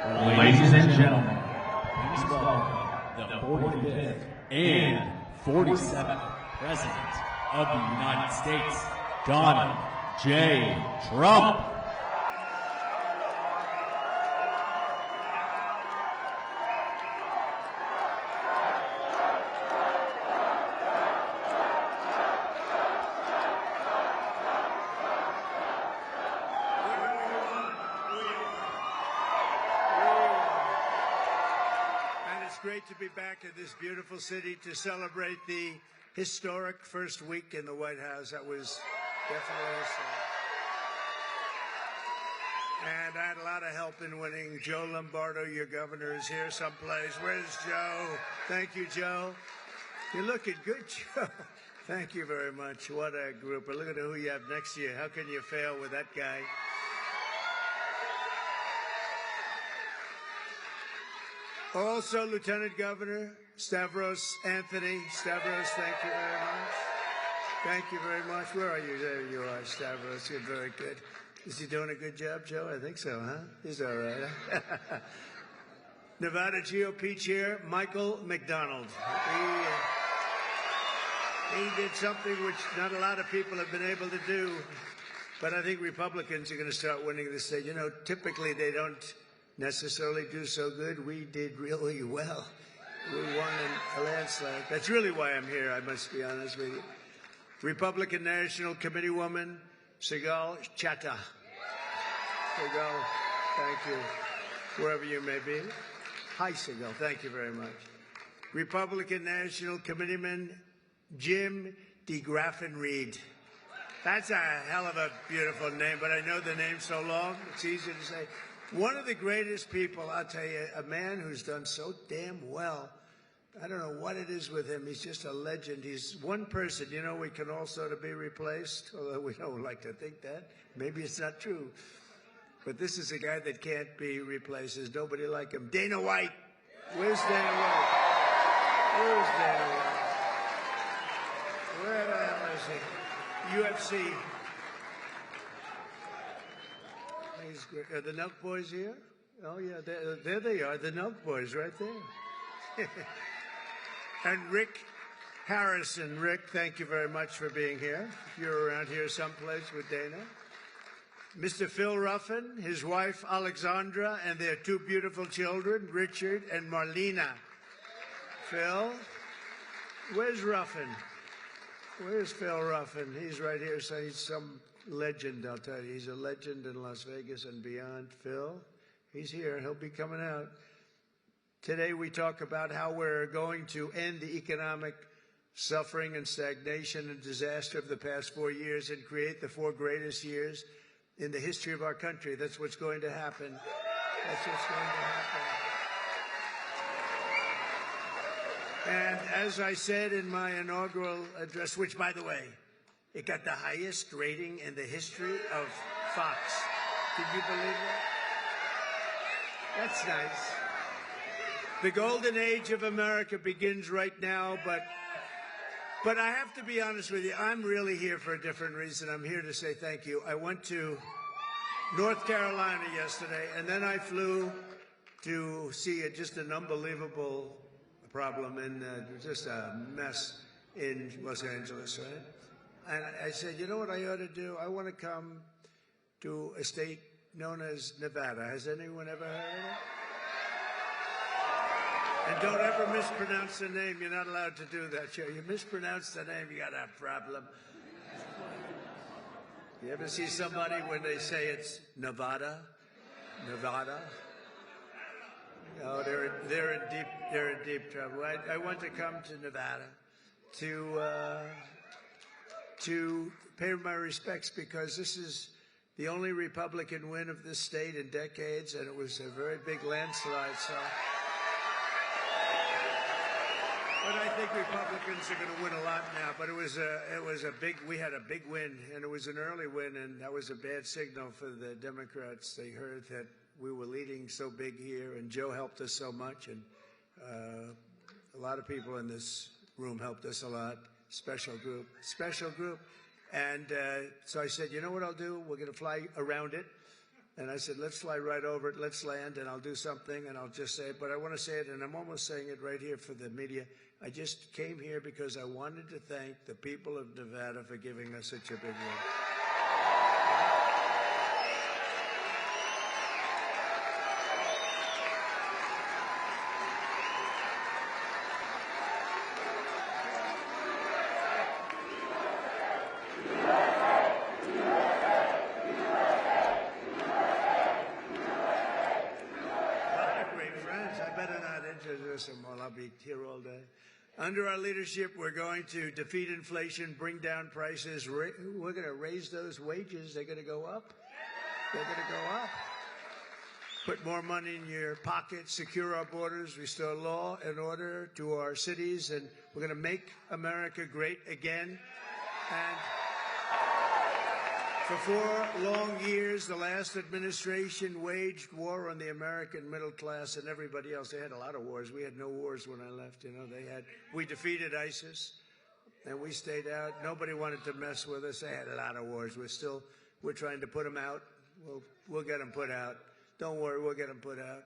Ladies and gentlemen, please welcome the 45th and 47th President of the United States, Donald J. Trump. Great to be back in this beautiful city to celebrate the historic first week in the White House. That was definitely historic. And I had a lot of help in winning. Joe Lombardo, your governor, is here someplace. Where's Joe? Thank you, Joe. You're looking good, Joe. Thank you very much. What a group. But look at who you have next to you. How can you fail with that guy? Also, Lieutenant Governor Stavros Anthony. Stavros, thank you very much. Thank you very much. Where are you? There you are, Stavros. You're very good. Is he doing a good job, Joe? I think so, huh? He's all right. Nevada GOP Chair Michael McDonald. He did something which not a lot of people have been able to do, but I think Republicans are going to start winning this state. You know, typically they don't necessarily do so good. We did really well. We won in a landslide. That's really why I'm here, I must be honest with you. Republican National Committee woman, Sigal Chattah. Sigal, thank you, wherever you may be. Hi, Sigal, thank you very much. Republican National Committeeman, Jim DeGraffenreid. That's a hell of a beautiful name, but I know the name so long, it's easy to say. One of the greatest people, I'll tell you, a man who's done so damn well. I don't know what it is with him. He's just a legend. He's one person, you know, we can all sort of be replaced, although we don't like to think that. Maybe it's not true. But this is a guy that can't be replaced. There's nobody like him. Dana White. Where's Dana White? Where's Dana White? Where the hell is he? UFC. Are the Nelk Boys here? Oh, yeah, there they are, the Nelk Boys right there. And Rick Harrison. Rick, thank you very much for being here. If you're around here someplace with Dana. Mr. Phil Ruffin, his wife Alexandra, and their two beautiful children, Richard and Marlena. Phil, where's Ruffin? Where's Phil Ruffin? He's right here, so he's some legend, I'll tell you. He's a legend in Las Vegas and beyond. Phil, he's here. He'll be coming out. Today we talk about how we're going to end the economic suffering and stagnation and disaster of the past 4 years and create the 4 greatest years in the history of our country. That's what's going to happen. That's what's going to happen. And as I said in my inaugural address, which, by the way, it got the highest rating in the history of Fox. Can you believe that? That's nice. The golden age of America begins right now, but I have to be honest with you, I'm really here for a different reason. I'm here to say thank you. I went to North Carolina yesterday, and then I flew to see just an unbelievable problem and just a mess in Los Angeles, right? And I said, you know what I ought to do? I want to come to a state known as Nevada. Has anyone ever heard of it? And don't ever mispronounce the name. You're not allowed to do that, Joe. You mispronounce the name, you got a problem. You ever see somebody when they say it's Nevada? Nevada? Oh, they're in deep trouble. I want to come to Nevada to pay my respects because this is the only Republican win of this state in decades, and it was a very big landslide. So, but I think Republicans are going to win a lot now. But we had a big win, and it was an early win, and that was a bad signal for the Democrats. They heard that we were leading so big here, and Joe helped us so much, and a lot of people in this room helped us a lot. Special group. And so I said, you know what I'll do? We're going to fly around it. And I said, let's fly right over it, let's land, and I'll do something, and I'll just say it. But I want to say it, and I'm almost saying it right here for the media. I just came here because I wanted to thank the people of Nevada for giving us such a big win. Well, I'll be here all day. Under our leadership, we're going to defeat inflation, bring down prices. We're going to raise those wages. They're going to go up. They're going to go up. Put more money in your pocket, secure our borders, restore law and order to our cities, and we're going to make America great again. And for 4 long years, the last administration waged war on the American middle class and everybody else. They had a lot of wars. We had no wars when I left. You know, we defeated ISIS, and we stayed out. Nobody wanted to mess with us. They had a lot of wars. We're trying to put them out. We'll get them put out. Don't worry, we'll get them put out.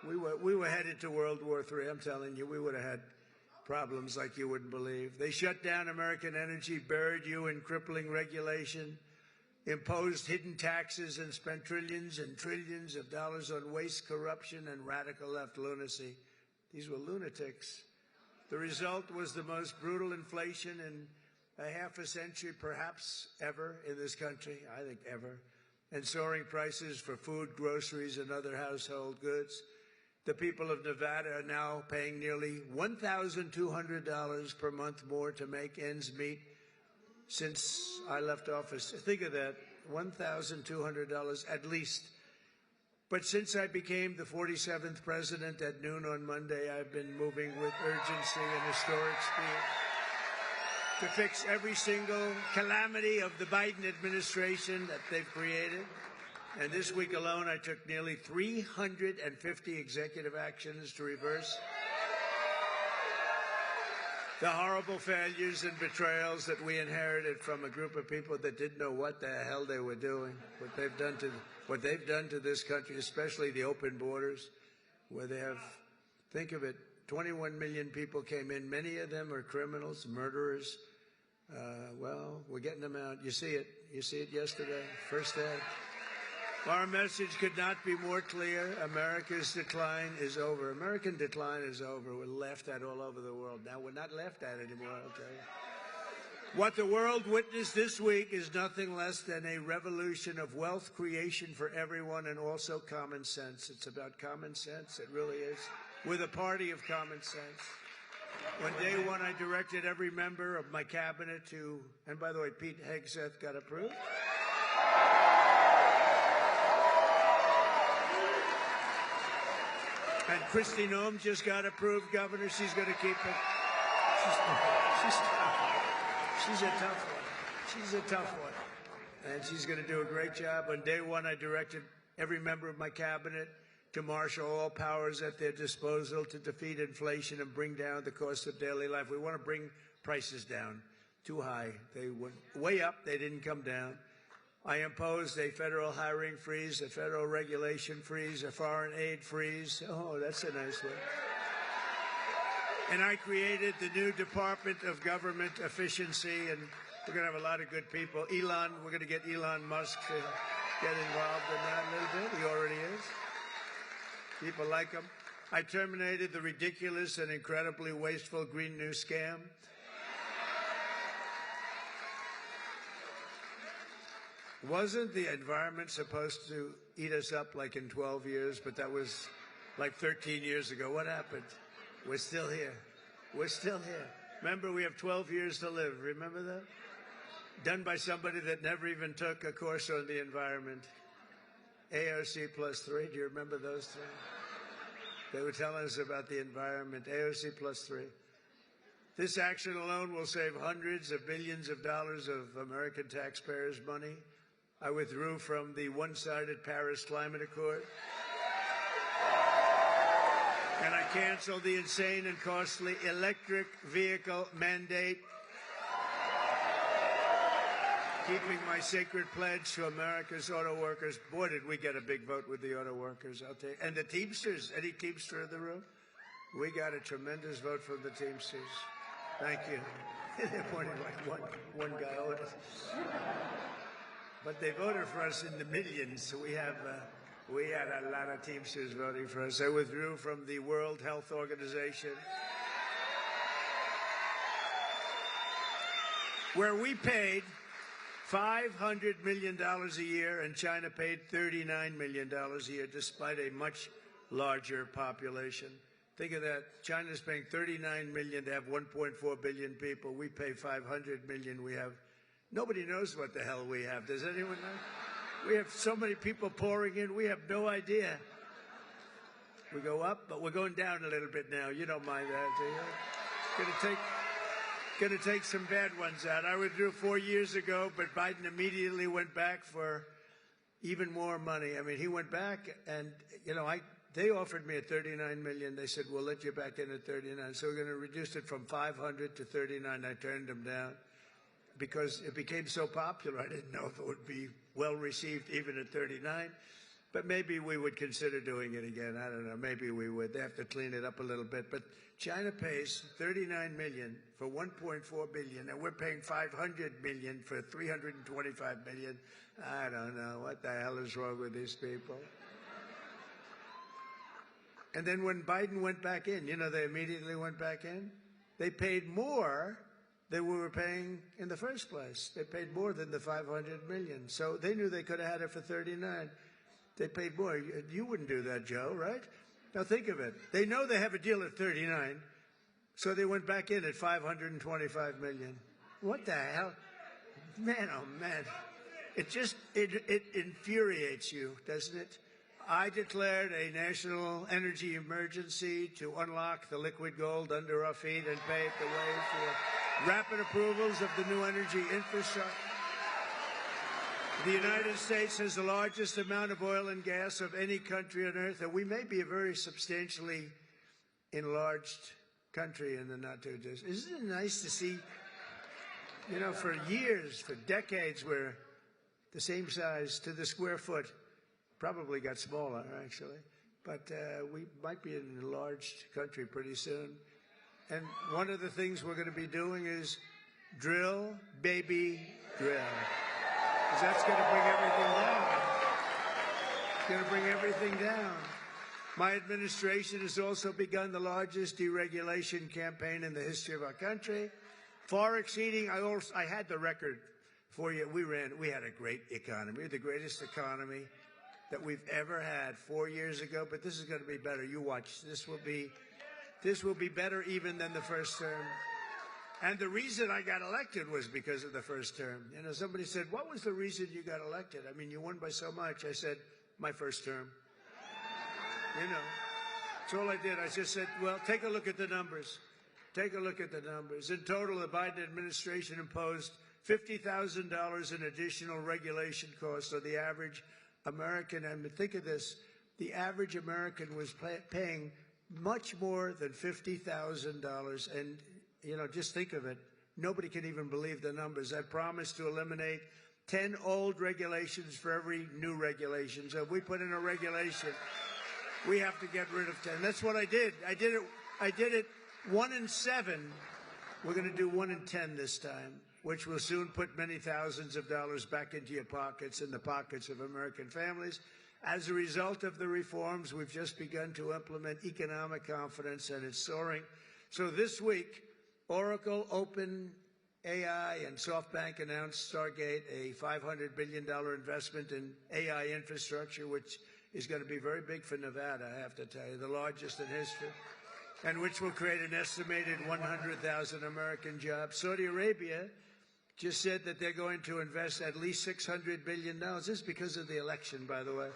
We were headed to World War III. I'm telling you, we would have had problems like you wouldn't believe. They shut down American energy, buried you in crippling regulation, imposed hidden taxes, and spent trillions and trillions of dollars on waste, corruption, and radical left lunacy. These were lunatics. The result was the most brutal inflation in a half a century, perhaps ever, in this country, I think ever, and soaring prices for food, groceries, and other household goods. The people of Nevada are now paying nearly $1,200 per month more to make ends meet since I left office. Think of that, $1,200 at least. But since I became the 47th president at noon on Monday, I've been moving with urgency and historic speed to fix every single calamity of the Biden administration that they've created. And this week alone, I took nearly 350 executive actions to reverse the horrible failures and betrayals that we inherited from a group of people that didn't know what the hell they were doing, what they've done to this country, especially the open borders, where they have, think of it, 21 million people came in. Many of them are criminals, murderers. Well, we're getting them out. You see it. You see it yesterday, first day. Our message could not be more clear. America's decline is over. American decline is over. We're laughed at all over the world. Now we're not laughed at anymore, I'll tell you. What the world witnessed this week is nothing less than a revolution of wealth creation for everyone, and also common sense. It's about common sense. It really is. We're the party of common sense. On day one, I directed every member of my cabinet to, and by the way, Pete Hegseth got approved. And Kristi Noem just got approved, Governor. She's going to keep it. She's a tough one. She's a tough one. And she's going to do a great job. On day one, I directed every member of my cabinet to marshal all powers at their disposal to defeat inflation and bring down the cost of daily life. We want to bring prices down. Too high. They went way up. They didn't come down. I imposed a federal hiring freeze, a federal regulation freeze, a foreign aid freeze. Oh, that's a nice one. And I created the new Department of Government Efficiency, and we're going to have a lot of good people. We're going to get Elon Musk to get involved in that a little bit. He already is. People like him. I terminated the ridiculous and incredibly wasteful Green New Scam. Wasn't the environment supposed to eat us up like in 12 years? But that was like 13 years ago. What happened? We're still here. We're still here. Remember, we have 12 years to live. Remember that? Done by somebody that never even took a course on the environment. AOC +3. Do you remember those three? They were telling us about the environment. AOC +3. This action alone will save hundreds of billions of dollars of American taxpayers' money. I withdrew from the one-sided Paris Climate Accord. And I canceled the insane and costly electric vehicle mandate. keeping my sacred pledge to America's auto workers. Boy, did we get a big vote with the auto workers, I'll tell you. And the Teamsters, any Teamster in the room? We got a tremendous vote from the Teamsters. Thank you. They're pointing like one guy. But they voted for us in the millions, so we had a lot of Teamsters voting for us. I withdrew from the World Health Organization, where we paid $500 million a year, and China paid $39 million a year, despite a much larger population. Think of that. China's paying $39 million to have 1.4 billion people. We pay $500 million. We have, nobody knows what the hell we have. Does anyone know? We have so many people pouring in. We have no idea. We go up, but we're going down a little bit now. You don't mind that, do you? Gonna take some bad ones out. I withdrew 4 years ago, but Biden immediately went back for even more money. I mean, he went back, and they offered me at $39 million. They said, we'll let you back in at 39. So we're going to reduce it from 500 to 39. I turned them down because it became so popular. I didn't know if it would be well received even at 39. But maybe we would consider doing it again. I don't know. Maybe we would. They have to clean it up a little bit. But China pays $39 million for 1.4 billion, and we're paying $500 million for 325 million. I don't know. What the hell is wrong with these people? And then when Biden went back in, they immediately went back in. They paid more than we were paying in the first place. They paid more than the $500 million. So they knew they could have had it for 39. They paid more. You wouldn't do that, Joe, right? Now think of it. They know they have a deal at 39, so they went back in at $525 million. What the hell? Man, oh man. It infuriates you, doesn't it? I declared a national energy emergency to unlock the liquid gold under our feet and pave the way for rapid approvals of the new energy infrastructure. The United States has the largest amount of oil and gas of any country on earth, and we may be a very substantially enlarged country in the not-too-distant. Isn't it nice to see, for years, for decades, we're the same size to the square foot. Probably got smaller, actually. But we might be an enlarged country pretty soon. And one of the things we're going to be doing is drill, baby, drill. Because that's going to bring everything down. It's going to bring everything down. My administration has also begun the largest deregulation campaign in the history of our country, far exceeding, I had the record for you. We had a great economy, the greatest economy that we've ever had 4 years ago, but this is going to be better. You watch. This will be better even than the first term. And the reason I got elected was because of the first term. Somebody said, what was the reason you got elected? I mean, you won by so much. I said, my first term. That's all I did. I just said, well, take a look at the numbers. Take a look at the numbers. In total, the Biden administration imposed $50,000 in additional regulation costs on the average American. I mean, think of this. The average American was paying much more than $50,000. And, just think of it. Nobody can even believe the numbers. I promised to eliminate 10 old regulations for every new regulation. So if we put in a regulation, we have to get rid of 10. That's what I did. I did it 1 in 7. We're going to do 1 in 10 this time, which will soon put many thousands of dollars back into your pockets and the pockets of American families. As a result of the reforms, we've just begun to implement economic confidence, and it's soaring. So this week, Oracle, OpenAI, and SoftBank announced Stargate, a $500 billion investment in AI infrastructure, which is going to be very big for Nevada, I have to tell you, the largest in history, and which will create an estimated 100,000 American jobs. Saudi Arabia just said that they're going to invest at least $600 billion. This is because of the election, by the way.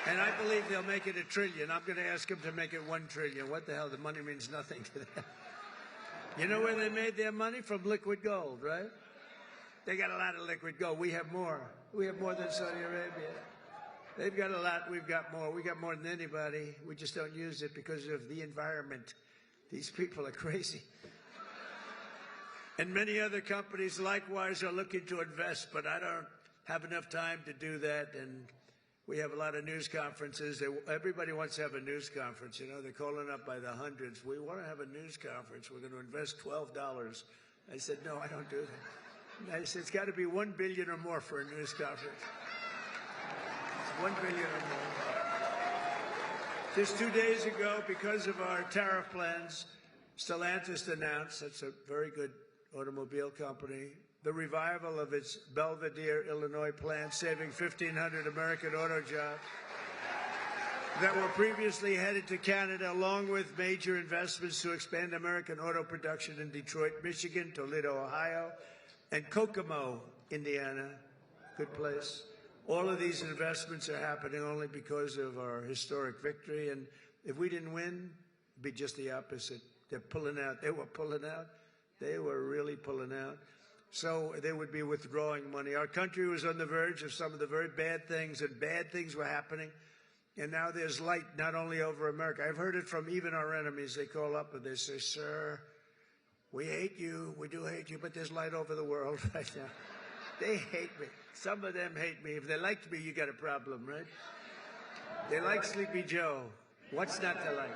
And I believe they'll make it $1 trillion. I'm going to ask them to make it $1 trillion. What the hell? The money means nothing to them. You know where they made their money? From liquid gold, right? They got a lot of liquid gold. We have more. We have more than Saudi Arabia. They've got a lot. We've got more. We got more than anybody. We just don't use it because of the environment. These people are crazy. And many other companies likewise are looking to invest, but I don't have enough time to do that. And we have a lot of news conferences. Everybody wants to have a news conference. You know, they're calling up by the hundreds. We want to have a news conference. We're going to invest $12. I said, no, I don't do that. And I said, it's got to be $1 billion or more for a news conference. It's $1 billion or more. Just 2 days ago, because of our tariff plans, Stellantis announced, that's a very good automobile company, the revival of its Belvidere, Illinois plant, saving 1,500 American auto jobs that were previously headed to Canada, along with major investments to expand American auto production in Detroit, Michigan, Toledo, Ohio, and Kokomo, Indiana. Good place. All of these investments are happening only because of our historic victory. And if we didn't win, it'd be just the opposite. They're pulling out. They were pulling out. They were really pulling out. So they would be withdrawing money. Our country was on the verge of some of the very bad things, and bad things were happening. And now there's light not only over America. I've heard it from even our enemies. They call up and they say, sir, we hate you. We do hate you, but there's light over the world right now. They hate me. Some of them hate me. If they liked me, you got a problem, right? They like Sleepy Joe. What's not to like?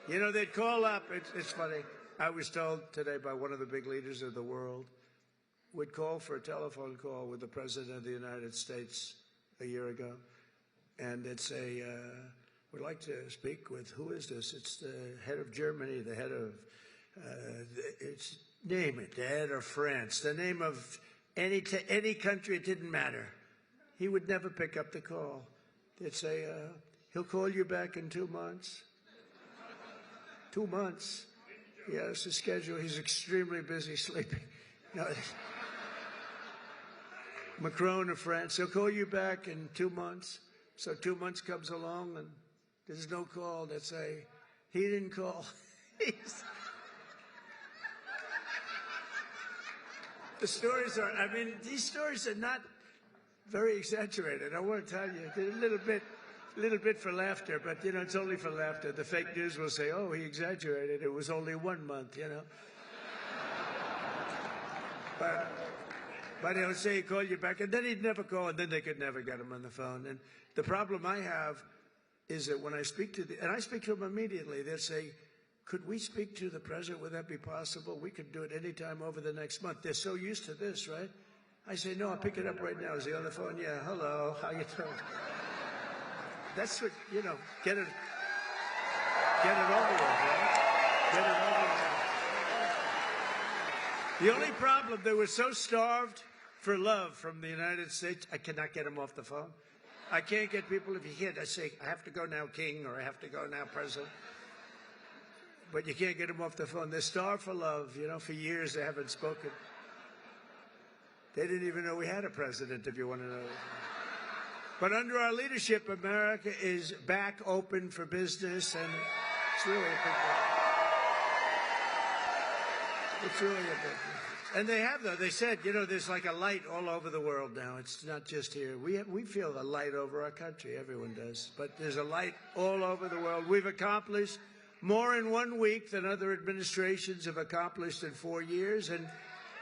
You know, they'd call up. It's funny. I was told today by one of the big leaders of the world, would call for a telephone call with the President of the United States a year ago. And they'd say, we'd like to speak with, who is this? It's the head of Germany, the head of, it's, name it, the head of France, the name of any country, it didn't matter. He would never pick up the call. They'd say, he'll call you back in 2 months. 2 months. He has his schedule. He's extremely busy sleeping. No. Macron of France, he'll call you back in 2 months. So 2 months comes along and there's no call. They say, he didn't call. The stories are, I mean, these stories are not very exaggerated. I want to tell you, they're a little bit for laughter, but, you know, it's only for laughter. The fake news will say, oh, he exaggerated. It was only 1 month, you know. But he'll say, he'll call you back, and then he'd never call, and then they could never get him on the phone. And the problem I have is that when I speak to and I speak to them immediately, they'll say, could we speak to the president? Would that be possible? We could do it anytime over the next month. They're so used to this, right? I say, no, I'll pick it up right now. Is he on the phone? Yeah, hello, how you doing? That's what, you know, get it over with, right? Get it over with. The only problem, they were so starved for love from the United States, I cannot get them off the phone. I can't get people, if you can't, I say, I have to go now, King, or I have to go now, President. But you can't get them off the phone. They're starved for love. You know, for years they haven't spoken. They didn't even know we had a president, if you want to know. But under our leadership, America is back open for business, and it's really a big deal. It's really a big deal. And they have, though. They said, you know, there's like a light all over the world now. It's not just here. We feel a light over our country. Everyone does. But there's a light all over the world. We've accomplished more in 1 week than other administrations have accomplished in 4 years, and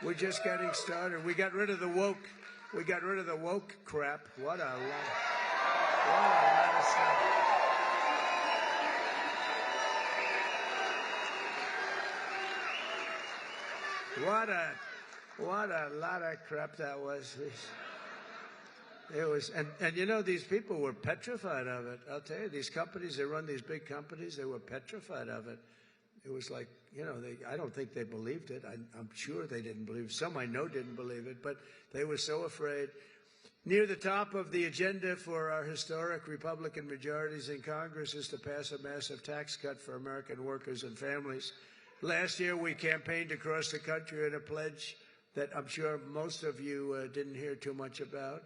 we're just getting started. We got rid of the woke. We got rid of the woke crap. What a lot of stuff. What a lot of crap that was. It was, and you know, these people were petrified of it. I'll tell you, these companies, they run these big companies, they were petrified of it. It was like, you know, I don't think they believed it. I'm sure they didn't believe it. Some I know didn't believe it, but they were so afraid. Near the top of the agenda for our historic Republican majorities in Congress is to pass a massive tax cut for American workers and families. Last year, we campaigned across the country on a pledge that I'm sure most of you didn't hear too much about.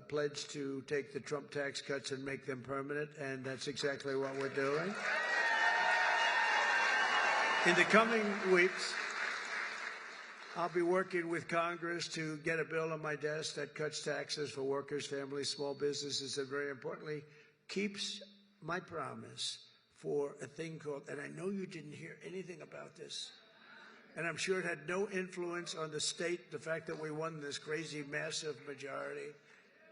Pledge to take the Trump tax cuts and make them permanent, and that's exactly what we're doing. In the coming weeks, I'll be working with Congress to get a bill on my desk that cuts taxes for workers, families, small businesses, and very importantly, keeps my promise for a thing called, and I know you didn't hear anything about this, And I'm sure it had no influence on the state, the fact that we won this crazy, massive majority,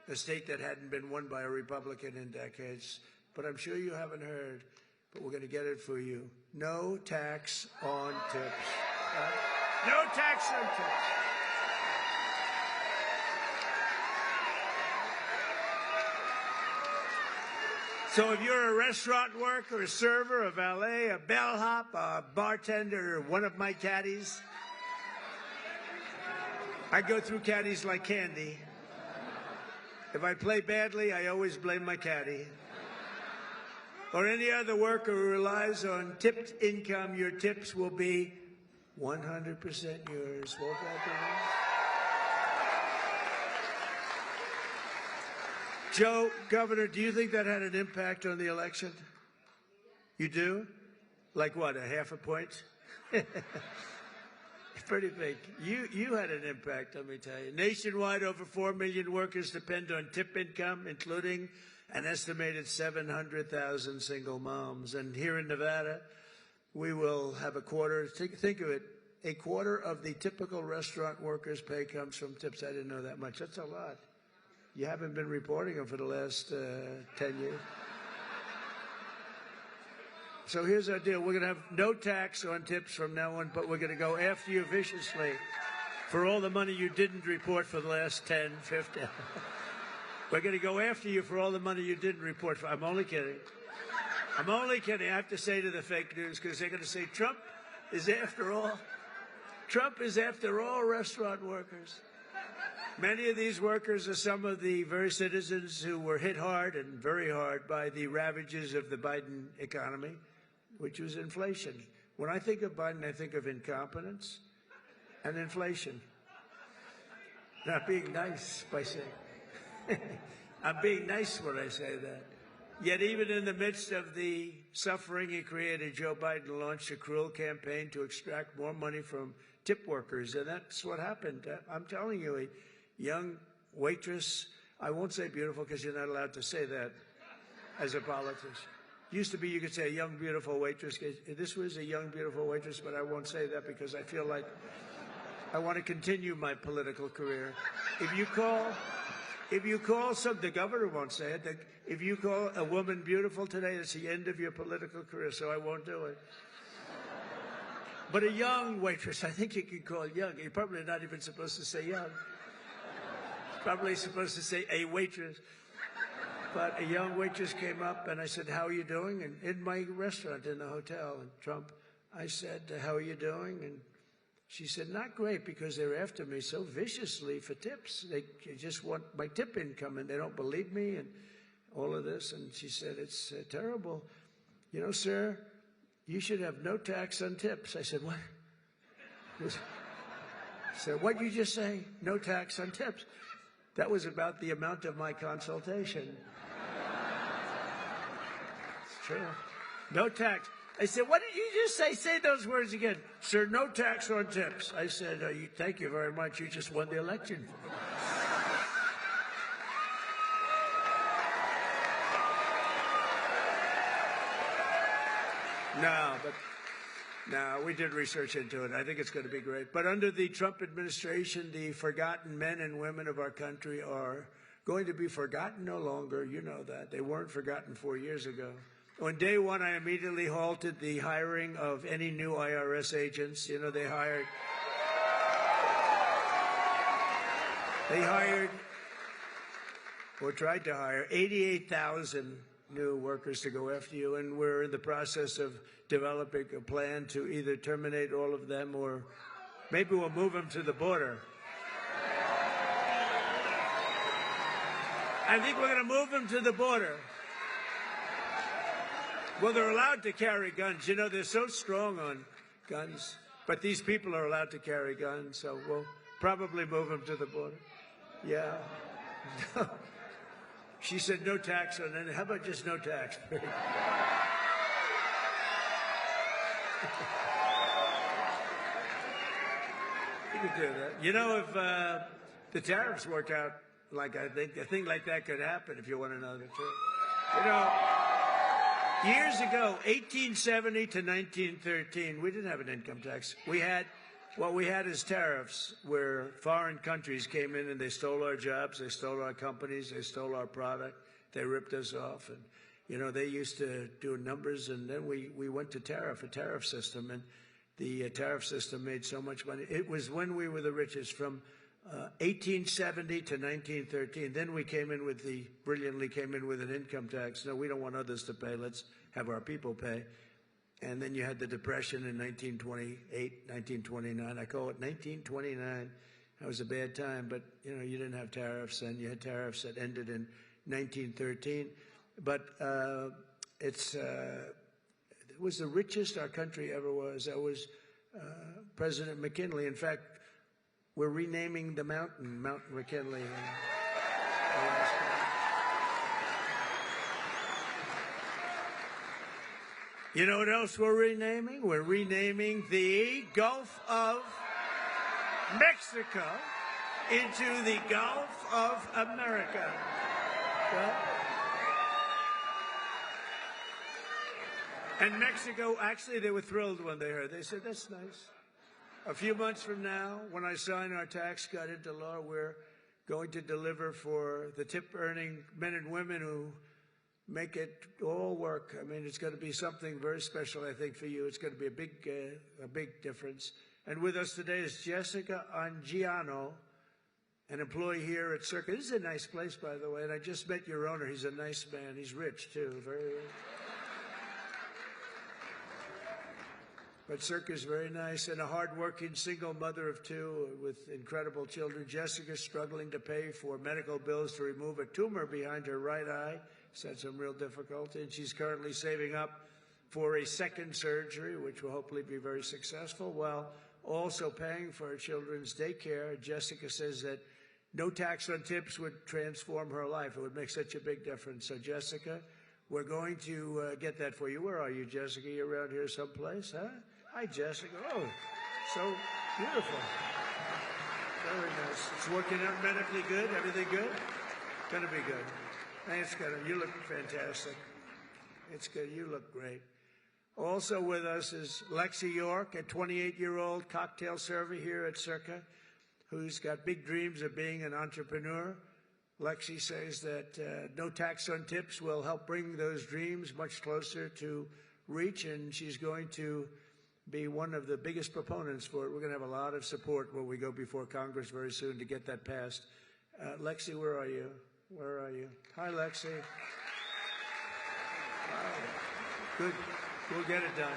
a state that hadn't been won by a Republican in decades. But I'm sure you haven't heard, but we're going to get it for you. No tax on tips. No tax on tips. So if you're a restaurant worker, a server, a valet, a bellhop, a bartender, or one of my caddies, I go through caddies like candy. If I play badly, I always blame my caddy. Or any other worker who relies on tipped income, your tips will be 100% yours. Won't that be nice? Joe, Governor, do you think that had an impact on the election? You do? Like what, a half a point? Pretty big. You had an impact, let me tell you. Nationwide, over 4 million workers depend on tip income, including an estimated 700,000 single moms. And here in Nevada, we will have a quarter. Think of it. A quarter of the typical restaurant workers' pay comes from tips. I didn't know that much. That's a lot. You haven't been reporting them for the last 10 years. So here's our deal. We're going to have no tax on tips from now on, but we're going to go after you viciously for all the money you didn't report for the last 10, 15. We're going to go after you for all the money you didn't report for. I'm only kidding. I'm only kidding. I have to say to the fake news, because they're going to say Trump is after all restaurant workers. Many of these workers are some of the very citizens who were hit hard and very hard by the ravages of the Biden economy, which was inflation. When I think of Biden, I think of incompetence and inflation. Not being nice by saying. I'm being nice when I say that. Yet even in the midst of the suffering he created, Joe Biden launched a cruel campaign to extract more money from tip workers. And that's what happened. I'm telling you, a young waitress, I won't say beautiful because you're not allowed to say that as a politician. Used to be you could say a young, beautiful waitress. This was a young, beautiful waitress, but I won't say that because I feel like I want to continue my political career. If you call the governor won't say it. If you call a woman beautiful today, it's the end of your political career, so I won't do it. But a young waitress, I think you can call young. You're probably not even supposed to say young. Probably supposed to say a waitress. But a young waitress came up and I said, how are you doing? And in my restaurant in the hotel in Trump, I said, how are you doing? And she said, not great, because they're after me so viciously for tips. They just want my tip income and they don't believe me and all of this. And she said, it's terrible. You know, sir, you should have no tax on tips. I said, what? I said, what'd you just say? No tax on tips. That was about the amount of my consultation. It's true. No tax. I said, what did you just say? Say those words again. Sir, no tax on tips. I said, thank you very much. You just won the election. No, we did research into it. I think it's going to be great. But under the Trump administration, the forgotten men and women of our country are going to be forgotten no longer. You know that. They weren't forgotten 4 years ago. On day one, I immediately halted the hiring of any new IRS agents. You know, they hired or tried to hire 88,000 new workers to go after you, and we're in the process of developing a plan to either terminate all of them or maybe we'll move them to the border. I think we're going to move them to the border. Well, they're allowed to carry guns. You know, they're so strong on guns, but these people are allowed to carry guns, so we'll probably move them to the border. Yeah. She said no tax on it. How about just no tax? You could do that. You know, if the tariffs work out like I think, a thing like that could happen if you want to know the truth. You know, years ago, 1870 to 1913, we didn't have an income tax. We had What we had is tariffs, where foreign countries came in and they stole our jobs, they stole our companies, they stole our product, they ripped us off. And, you know, they used to do numbers, and then we went to a tariff system, and the tariff system made so much money. It was when we were the richest, from 1870 to 1913. Then we brilliantly came in with an income tax. No, we don't want others to pay. Let's have our people pay. And then you had the Depression in 1928, 1929. I call it 1929. That was a bad time, but, you know, you didn't have tariffs then. You had tariffs that ended in 1913. But it was the richest our country ever was. That was President McKinley. In fact, we're renaming the mountain, Mount McKinley. You know what else we're renaming? We're renaming the Gulf of Mexico into the Gulf of America. And Mexico, actually, they were thrilled when they heard. They said, that's nice. A few months from now, when I sign our tax cut into law, we're going to deliver for the tip-earning men and women who make it all work. I mean, it's going to be something very special, I think, for you. It's going to be a big difference. And with us today is Jessica Angiano, an employee here at Circa. This is a nice place, by the way, and I just met your owner. He's a nice man. He's rich, too, very rich. But Circa is very nice, and a hard-working single mother of two with incredible children. Jessica's struggling to pay for medical bills to remove a tumor behind her right eye. She's had some real difficulty, and she's currently saving up for a second surgery, which will hopefully be very successful, while also paying for her children's daycare. Jessica says that no tax on tips would transform her life. It would make such a big difference. So, Jessica, we're going to get that for you. Where are you, Jessica? You around here someplace, huh? Hi, Jessica. Oh, so beautiful. Very nice. It's working out medically good. Everything good? Gonna be good. Thanks, Kevin. You look fantastic. It's good. You look great. Also with us is Lexi York, a 28-year-old cocktail server here at Circa, who's got big dreams of being an entrepreneur. Lexi says that no tax on tips will help bring those dreams much closer to reach, and she's going to be one of the biggest proponents for it. We're going to have a lot of support when we go before Congress very soon to get that passed. Lexi, where are you? Where are you? Hi, Lexi. Wow. Good. We'll get it done.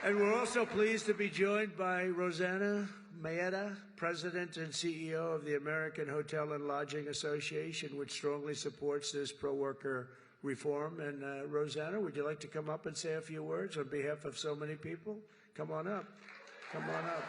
And we're also pleased to be joined by Rosanna Maeda, President and CEO of the American Hotel and Lodging Association, which strongly supports this pro-worker reform. And Rosanna, would you like to come up and say a few words on behalf of so many people? Come on up. Come on up.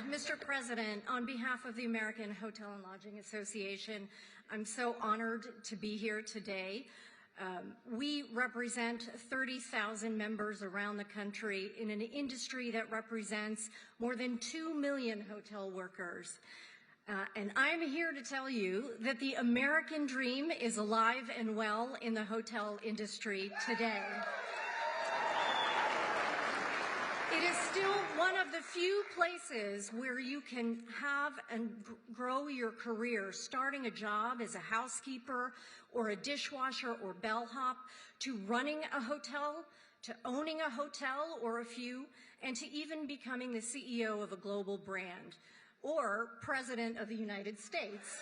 Mr. President, on behalf of the American Hotel and Lodging Association, I'm so honored to be here today. We represent 30,000 members around the country in an industry that represents more than 2 million hotel workers. And I'm here to tell you that the American dream is alive and well in the hotel industry today. It is still one of the few places where you can have and grow your career, starting a job as a housekeeper or a dishwasher or bellhop, to running a hotel, to owning a hotel or a few, and to even becoming the CEO of a global brand or President of the United States.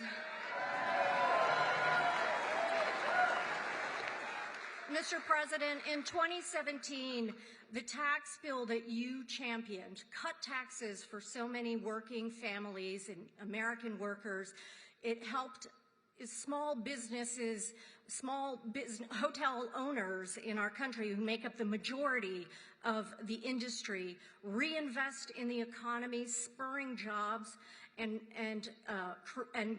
Mr. President, in 2017, the tax bill that you championed cut taxes for so many working families and American workers. It helped small businesses small business hotel owners in our country who make up the majority of the industry reinvest in the economy, spurring jobs and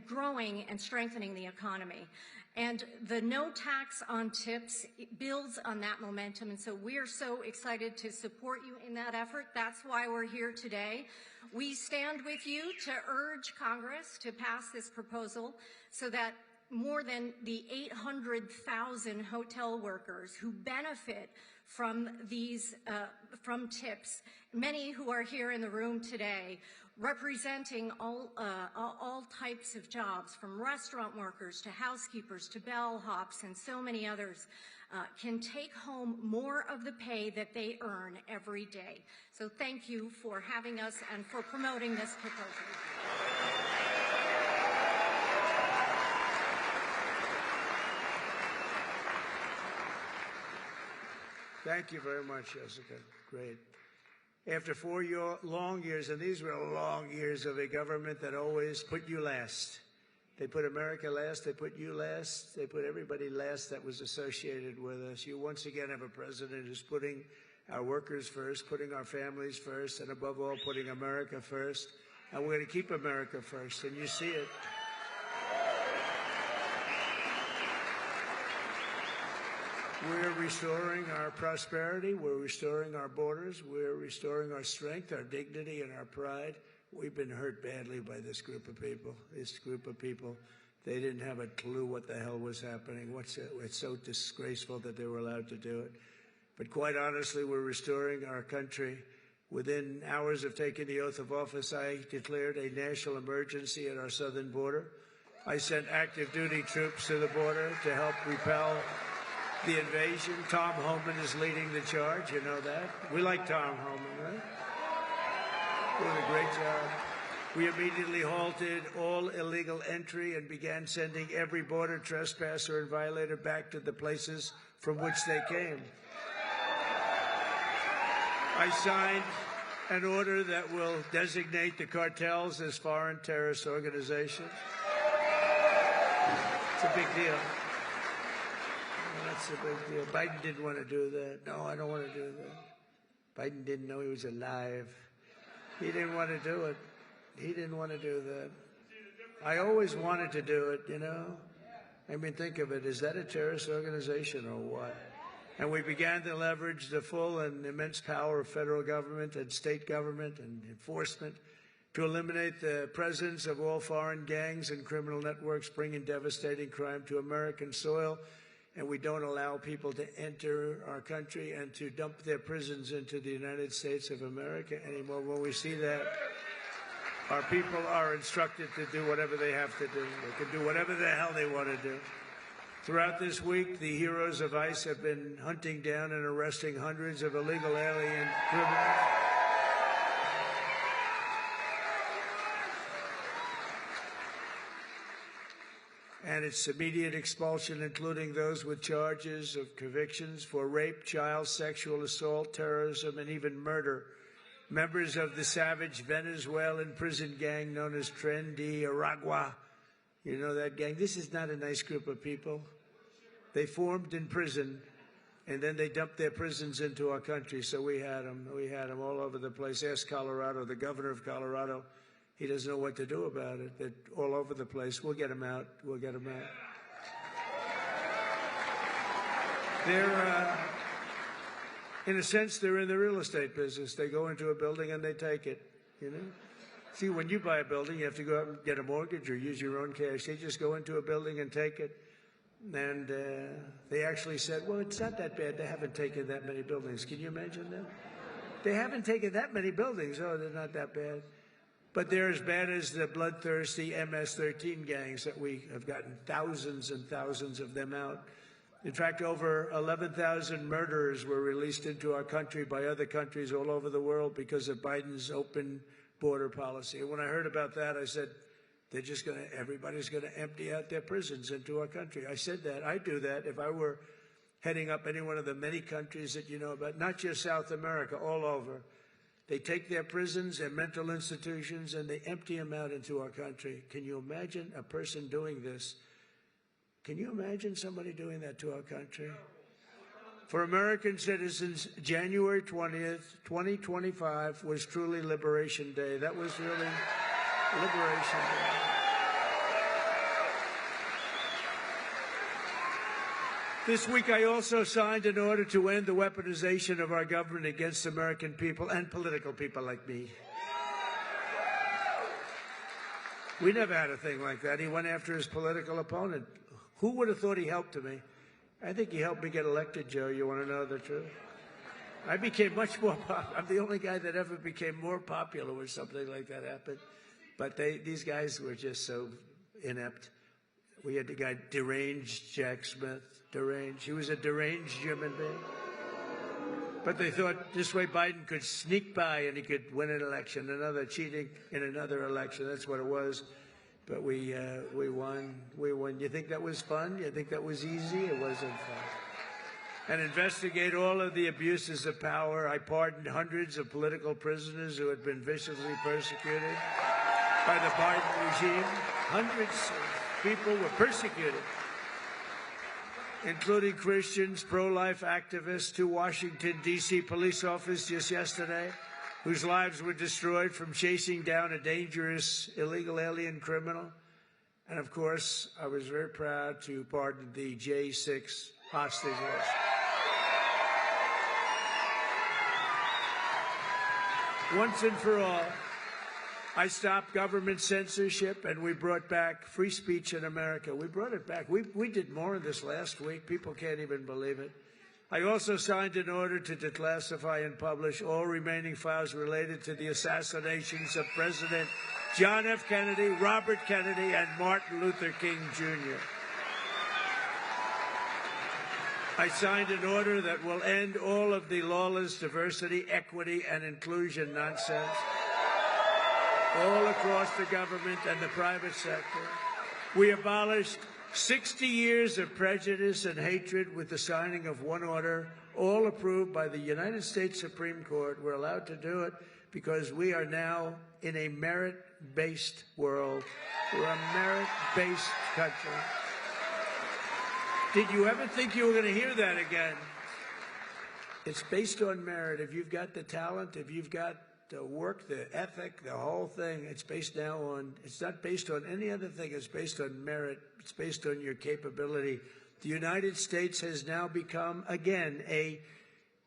growing and strengthening the economy. And the no tax on tips builds on that momentum, and so we are so excited to support you in that effort. That's why we're here today. We stand with you to urge Congress to pass this proposal so that more than the 800,000 hotel workers who benefit from these from tips, many who are here in the room today, representing all types of jobs, from restaurant workers to housekeepers to bellhops and so many others, can take home more of the pay that they earn every day. So thank you for having us and for promoting this proposal. Thank you very much, Jessica. Great. After 4 long years, and these were long years of a government that always put you last. They put America last, they put you last, they put everybody last that was associated with us. You once again have a president who's putting our workers first, putting our families first, and above all, putting America first. And we're going to keep America first, and you see it. We're restoring our prosperity. We're restoring our borders. We're restoring our strength, our dignity, and our pride. We've been hurt badly by this group of people. This group of people, they didn't have a clue what the hell was happening. It's so disgraceful that they were allowed to do it. But quite honestly, we're restoring our country. Within hours of taking the oath of office, I declared a national emergency at our southern border. I sent active duty troops to the border to help repel the invasion. Tom Homan is leading the charge, you know that. We like Tom Homan, right? Doing a great job. We immediately halted all illegal entry and began sending every border trespasser and violator back to the places from which they came. I signed an order that will designate the cartels as foreign terrorist organizations. It's a big deal. That's a big deal. Biden didn't want to do that. No, I don't want to do that. Biden didn't know he was alive. He didn't want to do it. He didn't want to do that. I always wanted to do it, you know. I mean, think of it. Is that a terrorist organization or what? And we began to leverage the full and immense power of federal government and state government and enforcement to eliminate the presence of all foreign gangs and criminal networks bringing devastating crime to American soil. And we don't allow people to enter our country and to dump their prisons into the United States of America anymore. When we see that, our people are instructed to do whatever they have to do. They can do whatever the hell they want to do. Throughout this week, the heroes of ICE have been hunting down and arresting hundreds of illegal alien criminals. And its immediate expulsion, including those with charges of convictions for rape, child sexual assault, terrorism, and even murder. Members of the savage Venezuelan prison gang known as Tren de Aragua. You know that gang? This is not a nice group of people. They formed in prison, and then they dumped their prisons into our country. So we had them. We had them all over the place. Ask Colorado, the governor of Colorado. He doesn't know what to do about it. They're all over the place. We'll get them out. We'll get them out. They're, in a sense, they're in the real estate business. They go into a building and they take it, you know? See, when you buy a building, you have to go out and get a mortgage or use your own cash. They just go into a building and take it. And they actually said, well, it's not that bad. They haven't taken that many buildings. Can you imagine that? They haven't taken that many buildings. Oh, they're not that bad. But they're as bad as the bloodthirsty MS-13 gangs that we have gotten thousands and thousands of them out. In fact, over 11,000 murderers were released into our country by other countries all over the world because of Biden's open border policy. And when I heard about that, I said, they're just going to, everybody's going to empty out their prisons into our country. I said that. I'd do that if I were heading up any one of the many countries that you know about, not just South America, all over. They take their prisons, their mental institutions, and they empty them out into our country. Can you imagine a person doing this? Can you imagine somebody doing that to our country? For American citizens, January 20th, 2025 was truly Liberation Day. That was really Liberation Day. This week, I also signed an order to end the weaponization of our government against American people and political people like me. We never had a thing like that. He went after his political opponent. Who would have thought he helped me? I think he helped me get elected, Joe. You want to know the truth? I became much more popular. I'm the only guy that ever became more popular when something like that happened. But these guys were just so inept. We had the guy deranged Jack Smith, deranged. He was a deranged human being. But they thought this way Biden could sneak by and he could win an election, another cheating in another election. That's what it was. But we won. We won. You think that was fun? You think that was easy? It wasn't fun. And investigate all of the abuses of power. I pardoned hundreds of political prisoners who had been viciously persecuted by the Biden regime. Hundreds of people were persecuted, including Christians, pro-life activists, 2 Washington, D.C. police officers just yesterday, whose lives were destroyed from chasing down a dangerous illegal alien criminal. And, of course, I was very proud to pardon the J6 hostages. Once and for all, I stopped government censorship, and we brought back free speech in America. We brought it back. We did more of this last week. People can't even believe it. I also signed an order to declassify and publish all remaining files related to the assassinations of President John F. Kennedy, Robert Kennedy, and Martin Luther King, Jr. I signed an order that will end all of the lawless diversity, equity, and inclusion nonsense all across the government and the private sector. We abolished 60 years of prejudice and hatred with the signing of one order, all approved by the United States Supreme Court. We're allowed to do it because we are now in a merit-based world. We're a merit-based country. Did you ever think you were going to hear that again? It's based on merit. If you've got the talent, if you've got the work, the ethic, the whole thing, it's based now on, it's not based on any other thing, it's based on merit, it's based on your capability. The United States has now become, again, a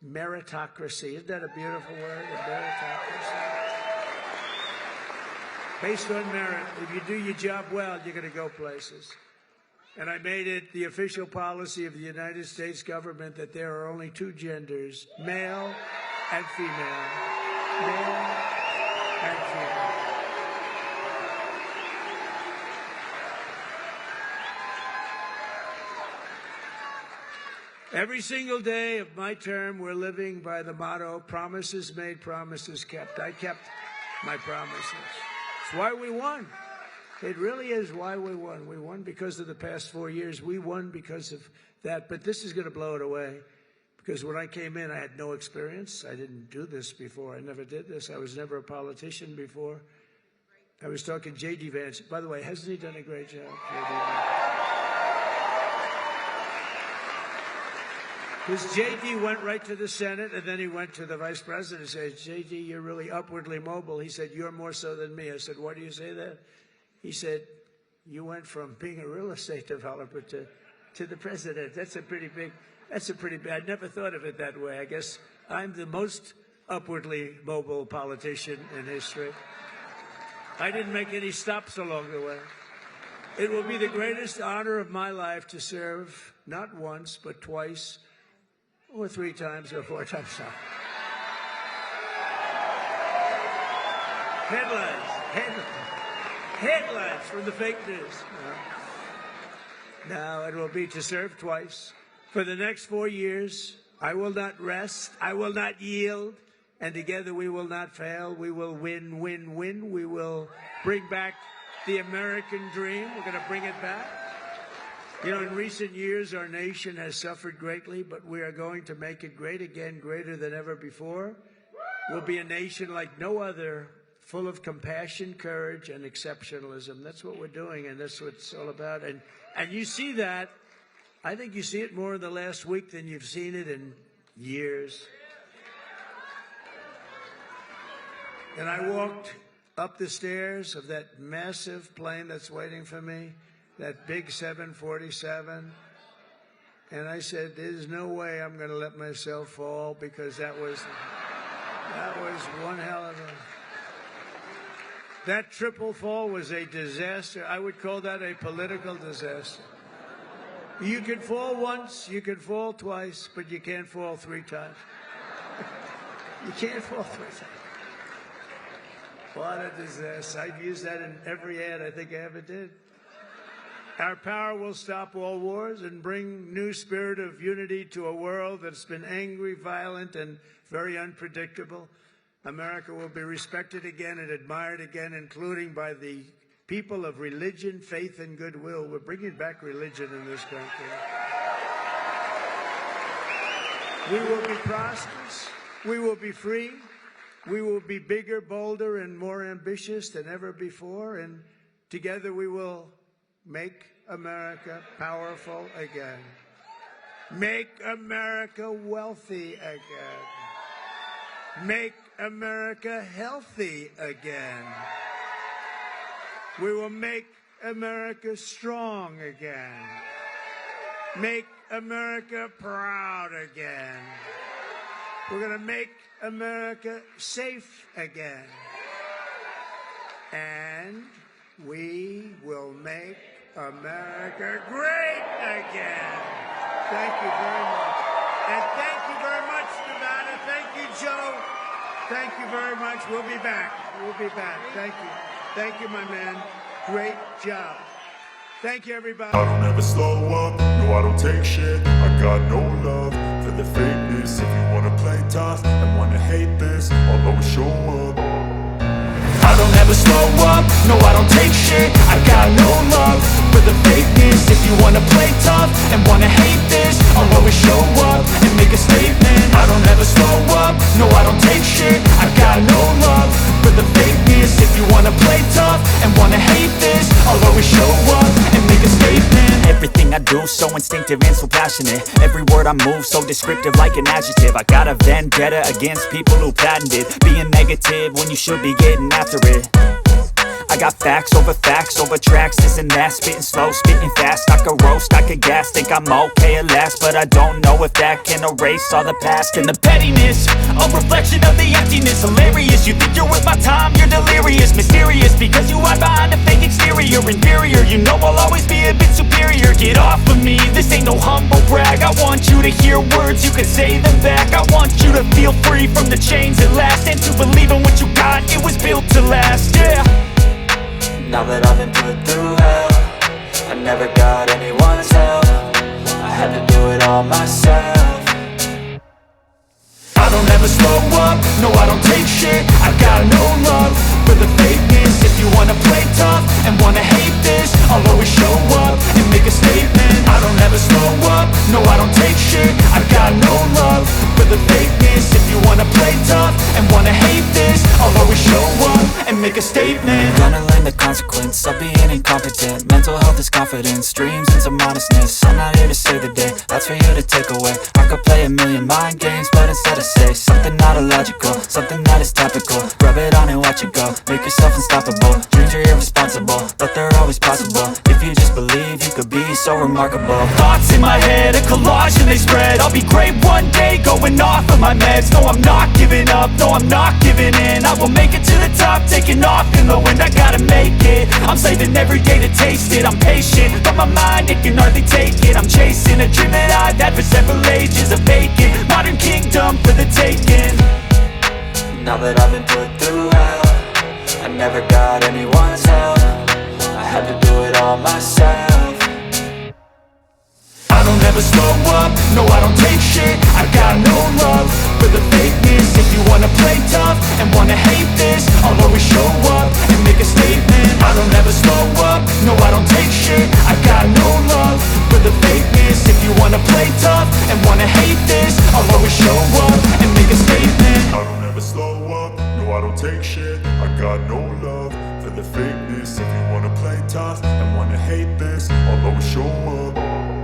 meritocracy. Isn't that a beautiful word, a meritocracy? Based on merit. If you do your job well, you're going to go places. And I made it the official policy of the United States government that there are only 2 genders, male and female. Male and female. Every single day of my term, we're living by the motto, promises made, promises kept. I kept my promises. It's why we won. It really is why we won. We won because of the past 4 years. We won because of that. But this is going to blow it away. Because when I came in, I had no experience. I didn't do this before. I never did this. I was never a politician before. I was talking J.D. Vance. By the way, hasn't he done a great job? Because J.D. went right to the Senate, and then he went to the vice president and said, J.D., you're really upwardly mobile. He said, you're more so than me. I said, why do you say that? He said, you went from being a real estate developer to the president. That's a pretty big, I never thought of it that way. I guess I'm the most upwardly mobile politician in history. I didn't make any stops along the way. It will be the greatest honor of my life to serve not once, but twice, or 3 times, or 4 times. Headlines from the fake news. Now it will be to serve twice. For the next 4 years, I will not rest. I will not yield. And together we will not fail. We will win, win, win. We will bring back the American dream. We're going to bring it back. You know, in recent years, our nation has suffered greatly, but we are going to make it great again, greater than ever before. We'll be a nation like no other full of compassion, courage, and exceptionalism. That's what we're doing, and that's what it's all about. And you see that. I think you see it more in the last week than you've seen it in years. And I walked up the stairs of that massive plane that's waiting for me, that big 747, and I said, there's no way I'm going to let myself fall, because that was one hell of a... That triple fall was a disaster. I would call that a political disaster. You can fall once, you can fall twice, but you can't fall 3 times. You can't fall 3 times. What a disaster. I've used that in every ad I think I ever did. Our power will stop all wars and bring new spirit of unity to a world that's been angry, violent, and very unpredictable. America will be respected again and admired again, including by the people of religion, faith, and goodwill. We're bringing back religion in this country. We will be prosperous. We will be free. We will be bigger, bolder, and more ambitious than ever before. And together we will make America powerful again. Make America wealthy again. Make America healthy again. We will make America strong again. Make America proud again. We're going to make America safe again. And we will make America great again. Thank you very much. And thank you very much, Nevada. Thank you, Joe. Thank you very much. We'll be back. We'll be back. Thank you. Thank you, my man. Great job. Thank you, everybody. I don't ever slow up. No, I don't take shit. I got no love for the fakeness. If you wanna play tough and wanna hate this, I'll always show up. I don't ever slow up. No, I don't take shit. I got no love for the fakeness. If you wanna play tough and wanna hate this, I'll always show up and make a statement. I don't ever slow up. No, I don't take shit. I got no love for the fakeness. If you wanna play tough and wanna hate this, I'll always show up and make a statement. Everything I do so instinctive and so passionate. Every word I move so descriptive like an adjective. I got a vendetta against people who patented being negative when you should be getting after it. I got facts over tracks, this and that. Spitting slow, spitting fast. I could roast, I could gas. Think I'm okay at last, but I don't know if that can erase all the past. And the pettiness, a reflection of the emptiness. Hilarious, you think you're worth my time, you're delirious. Mysterious, because you hide behind a fake exterior. Inferior, you know I'll always be a bit superior. Get off of me, this ain't no humble brag. I want you to hear words, you can say them back. I want you to feel free from the chains at last, and to believe in what you got, it was built to last, yeah. Now that I've been put through hell, I never got anyone's help. I had to do it all myself. I don't ever slow up. No, I don't take shit. I got no love for the fakeness. If you wanna play tough and wanna hate this, I'll always show up and make a statement. I don't ever slow up. No, I don't take shit. I got no love for the fakeness. If you wanna play tough and wanna hate this, I'll always show up and make a statement. Gonna learn the consequence of being incompetent. Mental health is confidence, dreams and some honestness. I'm not here to save the day, that's for you to take away. I could play a million mind games, but instead I say something not illogical, something that is topical. Rub it on and watch it go, make yourself unstoppable. Dreams are irresponsible, but they're always possible. If you just believe, you could be so remarkable. Thoughts in my head, a collage and they spread. I'll be great one day, going off of my meds. No, I'm not giving up, no, I'm not giving in. I will make it to the top, taking off in the wind. I gotta make it, I'm saving every day to taste it. I'm patient, but my mind, it can hardly take it. I'm chasing a dream that I've had for several ages. A vacant, modern kingdom for the taking. Now that I've been put through hell, I never got anyone's help. I had to do it all myself. I don't ever slow up, no I don't take shit. I got no love for the fakeness. If you wanna play tough and wanna hate this, I'll always show up and make a statement. I don't ever slow up, no I don't take shit. I got no love for the fakeness. If you wanna play tough and wanna hate this, I'll always show up and make a statement. I don't ever slow up, no I don't take shit. I got this. If you wanna play tough and wanna hate this, I'll always show up.